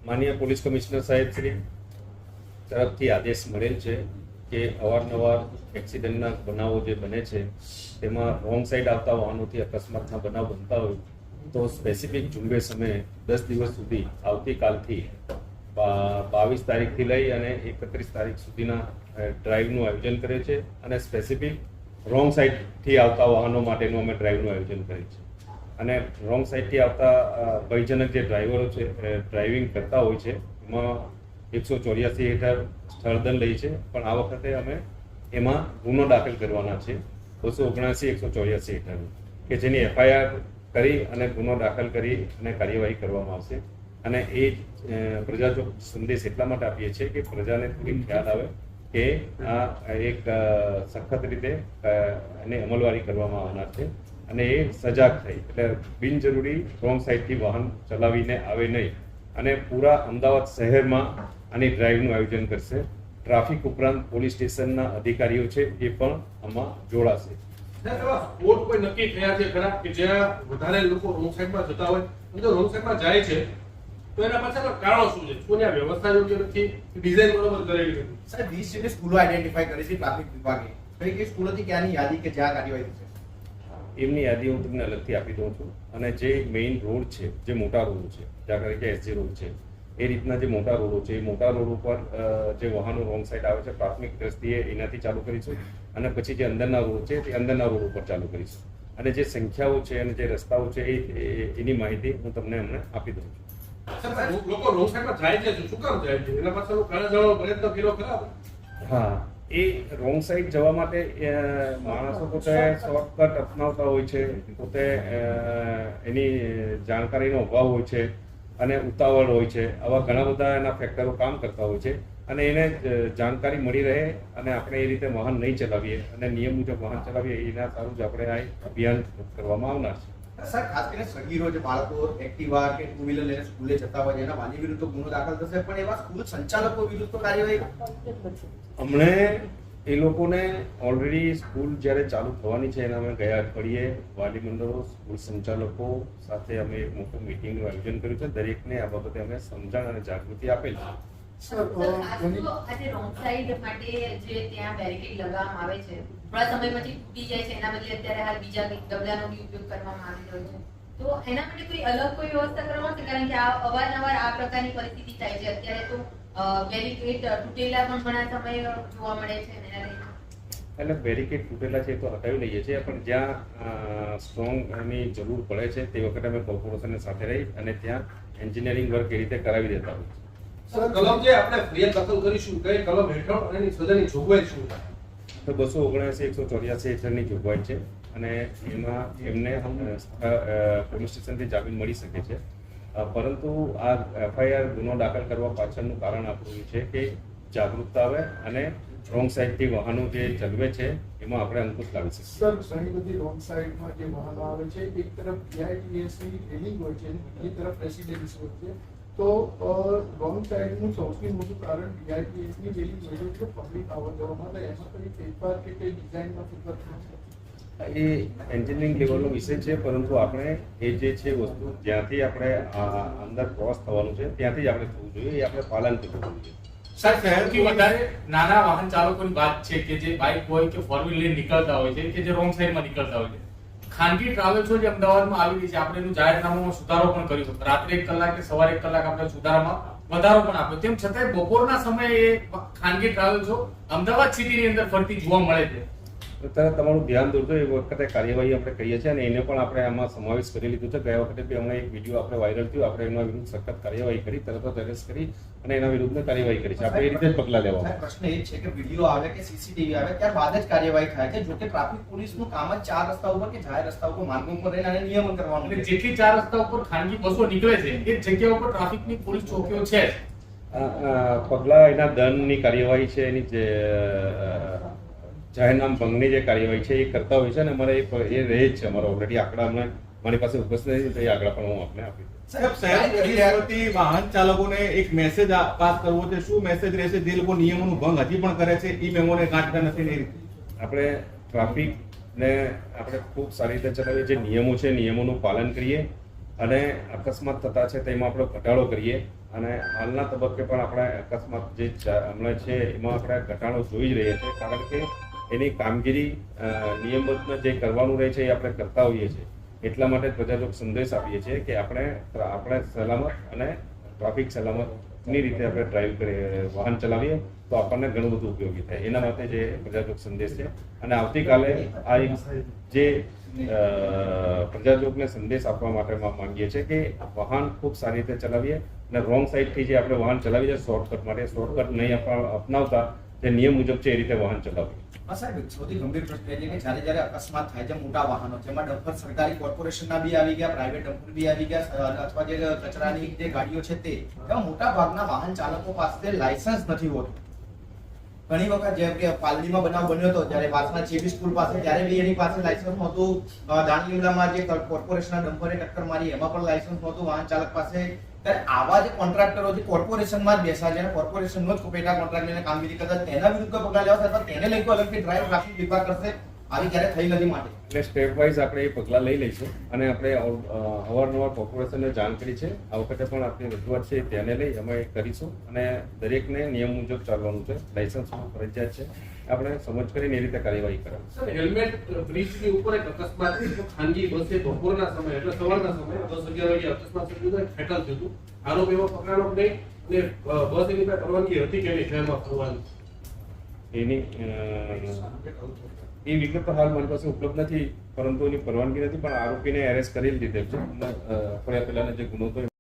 માનનીય police commissioner સાહેબ શ્રી તરફથી આદેશ મળેલ છે કે અવારનવાર એક્સિડન્ટના બનાવો જે બને છે તેમાં રોંગ સાઈડ આવતા વાહનોથી અકસ્માતના બનાવ બનતા હોય તો સ્પેસિફિક ઝુંબેશ અમે 10 દિવસ સુધી આવતીકાલથી 22 તારીખથી લઈ અને 31 તારીખ સુધીના ડ્રાઈવનું આયોજન કરે છે અને સ્પેસિફિક રોંગ સાઈડથી આવતા વાહનો માટેનું અમે ડ્રાઈવનું આયોજન કરીએ છીએ અને રોંગ સાઈડથી આવતા ભયજનક જે ડ્રાઈવરો છે ડ્રાઇવિંગ કરતા હોય છે એમાં 184 હેઠળ સ્થળદંડ લે છે, પણ આ વખતે અમે એમાં ગુનો દાખલ કરવાના છે 279 184 હેઠળ કે જેની FIR કરી અને ગુનો દાખલ કરી અને કાર્યવાહી કરવામાં આવશે. અને એ પ્રજા સંદેશ એટલા માટે આપીએ છીએ કે પ્રજાને થોડી ખ્યાલ આવે કે આ એક સખત રીતે એની અમલવારી કરવામાં આવનાર છે અને એ સજાગ થઈ એટલે બિનજરૂરી રોંગ સાઈડથી વાહન ચલાવીને આવે નહીં અને પૂરા અમદાવાદ શહેરમાં આની ડ્રાઈવનું આયોજન કરશે. ટ્રાફિક ઉપરાંત પોલીસ સ્ટેશનના અધિકારીઓ છે એ પણ આમાં જોડાશે. સ્પોટ કોઈ નક્કી થયા છે ખરા કે જ્યાં વધારે લોકો રોંગ સાઈડમાં જતા હોય અને જો રોંગ સાઈડમાં જાય છે તો એના પાછળના કારણો શું છે? શું ત્યાં વ્યવસ્થા યોગ્ય નથી, ડિઝાઇન બરોબર કરેલી નથી? સાહેબ 20 જેટલી સ્કૂલો આઈડેન્ટિફાઈ કરી છે ટ્રાફિક વિભાગે. કઈ કઈ સ્કૂલોથી ક્યાંની યાદી કે જ્યાં કાર્યવાહી થશે? એમની યાદી હું તમને અલગથી આપી દઉં છું. અને જે મેઇન રોડ છે, જે મોટા રોડ છે, જ્યાં તરીકે SG રોડ છે, એ રીતના જે મોટા રોડો છે એ મોટા રોડ ઉપર જે વાહનો રોંગ સાઈડ આવે છે પ્રાથમિક દ્રષ્ટિએ એનાથી ચાલુ કરીશું અને પછી જે અંદરના રોડ છે તે અંદરના રોડ ઉપર ચાલુ કરીશું. અને જે સંખ્યાઓ છે અને જે રસ્તાઓ છે એની માહિતી હું તમને હમણાં આપી દઉં છું. લોકો રોંગ સાઈડમાં જાય છે, શું કામ જાય છે? એના પાછળનું કારણ જાણવાનો પ્રયત્ન કર્યો ખરા? હા, એ રોંગ સાઈડ જવા માટે માણસો પોતે શોર્ટકટ અપનાવતા હોય છે, પોતે એની જાણકારીનો અભાવ હોય છે અને ઉતાવળ હોય છે. આવા ઘણા બધા એના ફેક્ટરો કામ કરતા હોય છે અને એને જાણકારી મળી રહે અને આપણે એ રીતે વાહન નહીં ચલાવીએ અને નિયમ મુજબ વાહન ચલાવીએ એના સારું જ આપણે આ અભિયાન કરવામાં આવનાર છે. સર ખાસ કરીને સગીરો જે બાળકો એક્ટિવા કે ટુ વ્હીલર લઈને સ્કૂલે જતા હોય એના વાલી વિરુદ્ધ ગુનો દાખલ થશે, પણ એવા સ્કૂલ સંચાલકો વિરુદ્ધ તો કાર્યવાહી હમણે એ લોકોને ઓલરેડી સ્કૂલ જ્યારે ચાલુ થવાની છે એના અમે ગયા અઠવાડિયે વાલી મંડળો, સ્કૂલ સંચાલકો સાથે અમે એક મોટું મિટિંગનું આયોજન કર્યું છે. દરેકને આ બાબતે અમે સમજણ અને જાગૃતિ આપેલ છે. આજે રોંગ સાઈડ માટે જે ત્યાં બેરિકેડ લગાવવામાં આવે છે થોડા સમય પછી તૂટી જાય છે, એના બદલે અત્યારે હાલ બીજા ડબલાનો બી ઉપયોગ કરવામાં આવી રહ્યો છે, તો એના માટે કોઈ અલગ કોઈ વ્યવસ્થા કરવામાં આવશે? કારણ કે આ અવારનવાર આ પ્રકારની પરિસ્થિતિ થાય છે. અત્યારે તો બેરિકેડ તૂટેલા પણ ઘણા સમય જોવા મળે છે. એટલે બેરિકેડ તૂટેલા છે તો હટાવી લઈએ છીએ, પણ જ્યાં સ્ટ્રોંગ એની જરૂર પડે છે તે વખતે અમે કોર્પોરેશનને સાથે રહી અને ત્યાં એન્જિનિયરિંગ વર્ક એ રીતે કરાવી દેતા હોય છે. સર, કલમ જે આપણે ફરિયાદ દાખલ કરીશું કઈ કલમ હેઠળ અને એની સજાની જોગવાઈ શું? તો 279 184 હેઠળની જોગવાઈ છે અને એમાં એમને પોલીસ સ્ટેશનથી જામીન મળી શકે છે. પરંતુ આ FIR ગુનો દાખલ કરવા પાછળનું કારણ આપણું એ છે કે જાગૃતતા આવે અને રોંગ સાઈડથી વાહનો જે ચલવે છે એમાં આપણે અંકુશ લાવી શકીએ. સર, ઘણી બધી રોંગ સાઈડમાં જે વાહનો આવે છે એક તરફ BITS ની ટ્રેનિંગ હોય છે બીજી તરફ રેસિડેન્સ હોય છે, તો રોંગ સાઈડનું સૌથી મોટું કારણ BITS ની વેલી હોય છે પબ્લિક આવવા જવા માટે. એમાં કોઈ ફેરફાર કે કોઈ ડિઝાઇનમાં ફેરફાર થશે? એ એન્જિનિયરિંગ લેવલનો વિષય છે, પરંતુ આપણે એ જે છે વસ્તુ જ્યાંથી આપણે અંદર ક્રોસ થવાનું છે ત્યાંથી જ આપણે થવું જોઈએ, એ આપણે પાલન કરવું જોઈએ. સર, સૌથી વધારે નાના વાહન ચાલકોની વાત છે કે જે બાઇક હોય કે ફોર વ્હીલ લઈને નીકળતા હોય છે કે જે રોંગ સાઈડમાં નીકળતા હોય છે. ખાનગી ટ્રાવેલ્સો જે અમદાવાદમાં આવી રહી છે, આપણે એનું જાહેરનામામાં સુધારો પણ કર્યો, રાત્રે 1 કલાક કે સવારે 1 કલાક આપણે સુધારામાં વધારો પણ આપ્યો. તેમ છતાંય બપોરના સમયે ખાનગી ટ્રાવેલ્સો અમદાવાદ સિટીની અંદર ફરતી જોવા મળે છે. તરત તમારું ધ્યાન દોરજો એ વખતે કાર્યવાહી આપણે કરીએ છીએ અને એને પણ આપણે આમાં સમાવેશ કરી લીધું છે. ગયા વખતે બી હમણાં એક વિડીયો આપણે વાયરલ થયું, આપણે એના વિરુદ્ધ સખત કાર્યવાહી કરી, તરત જ અરેસ્ટ કરી અને એના વિરુદ્ધ કાર્યવાહી કરી છે. આપણે એ રીતે જ પગલાં લેવા. પ્રશ્ન એ છે કે વિડીયો આવે કે CCTV આવે ત્યારબાદ જ કાર્યવાહી થાય છે. જો કે ટ્રાફિક પોલીસનું કામ જ 4 રસ્તા ઉપર કે જાહેર રસ્તા ઉપર માર્ગો ઉપર રહીને અને નિયમન કરવાનું છે. જેટલી 4 રસ્તા ઉપર ખાનગી બસો નીકળે છે એ જગ્યા ઉપર ટ્રાફિકની પોલીસ ચોકીઓ છે. પગલાં એના દંડની કાર્યવાહી છે, એની જે જાહેરનામ ભંગની જે કાર્યવાહી છે એ કરતા હોય છે અને અમારે એ રહે જ છે. અમારો ઓલરેડી આંકડા હમણાં મારી પાસે ઉપસ્થિત નથી, તો એ આંકડા પણ હું આપને આપી દઉં. સાહેબ, શહેર વાહન ચાલકોને એક મેસેજ પાસ કરવો છે, શું મેસેજ રહેશે? જે લોકો નિયમોનું ભંગ હજી પણ કરે છે, એ મેમોને કાઢતા નથી ને આપણે ટ્રાફિકને આપણે ખૂબ સારી રીતે ચલાવીએ, જે નિયમો છે નિયમોનું પાલન કરીએ અને અકસ્માત થતા છે તેમાં આપણે ઘટાડો કરીએ અને હાલના તબક્કે પણ આપણે અકસ્માત જે હમણાં છે એમાં આપણે ઘટાડો જોઈ જ રહીએ છીએ, કારણ કે એની કામગીરી નિયમબદ્ધ જે કરવાનું રહે છે એ આપણે કરતા હોઈએ છીએ. એટલા માટે પ્રજાજોગ સંદેશ આપીએ છીએ કે આપણે સલામત અને ટ્રાફિક સલામતની રીતે આપણે ડ્રાઈવ કરીએ, વાહન ચલાવીએ તો આપણને ઘણું બધું ઉપયોગી થાય. એના માટે જે પ્રજાજોગ સંદેશ છે. અને આવતીકાલે આ એક જે પ્રજાજોગને સંદેશ આપવા માટે માંગીએ છીએ કે વાહન ખૂબ સારી રીતે ચલાવીએ અને રોંગ સાઈડથી જે આપણે વાહન ચલાવીએ શોર્ટકટ માટે શોર્ટકટ નહીં અપનાવતા જે નિયમ મુજબ છે એ રીતે વાહન ચલાવીએ. હા સાહેબ, સૌથી ગંભીર પ્રશ્ન એ છે કે જ્યારે અકસ્માત થાય છે મોટા વાહનો, જેમાં ડમ્પર સરકારી કોર્પોરેશનના બી આવી ગયા, પ્રાઇવેટ ડમ્પર બી આવી ગયા, અથવા જે કચરાની જે ગાડીઓ છે તે, એમાં મોટા ભાગના વાહન ચાલકો પાસે લાયસન્સ નથી હોતું. ઘણી વખત જેમ કે પાલડીમાં બનાવ બન્યો હતો, જ્યારે વાસણા જેબી સ્કૂલ પાસે, ત્યારે બી એની પાસે લાયસન્સ નહોતું. દાણલીમડામાં જે કોર્પોરેશનના ડમ્પરે ટક્કર મારી એમાં પણ લાયસન્સ નહોતું વાહન ચાલક પાસે. ત્યારે આવા જે કોન્ટ્રાક્ટરો જે કોર્પોરેશનમાં જ બેસા છે અને કોર્પોરેશનનો જ પેટા કોન્ટ્રાક્ટ લઈને કામગીરી કરતા, તેના વિરુદ્ધ કોઈ પગલાં લેવા અથવા તેને લઈને અલગથી ડ્રાઈવ ટ્રાફિક વિભાગ કરશે, આવી ક્યારે થઈ નથી માટે. એટલે સ્ટેપ વાઇઝ આપણે એ પગલાં લઈ લઈશું અને આપણે અવારનવાર કોર્પોરેશનને જાણ કરી છે. આ વખતે પણ આપણી રજૂઆત છે ધ્યાને લઈ અમે કરીશું અને દરેકને નિયમ મુજબ ચાલવાનું છે. લાયસન્સ ફરજિયાત છે, આપણે સમજ કરીને એ રીતે કાર્યવાહી કરાવી. સર, હેલ્મેટ બ્રિજની ઉપર એક અકસ્માત ખાનગી બસે બપોરના સમયે એટલે સવારના સમયે 10-11 વાગે અકસ્માત સર્જાયો, ફેટલ થયું હતું. આરોપી એમાં પકડાણો નહીં અને બસ એની પાસે પરવાનગી હતી કે નહીં શહેરમાં ફરવાની? એની એ વિગત તો હાલ મારી પાસે ઉપલબ્ધ નથી, પરંતુ એની પરવાનગી નથી, પણ આરોપીને એરેસ્ટ કરી લીધેલ છે. ફળિયા પહેલાનો જે ગુનો હતો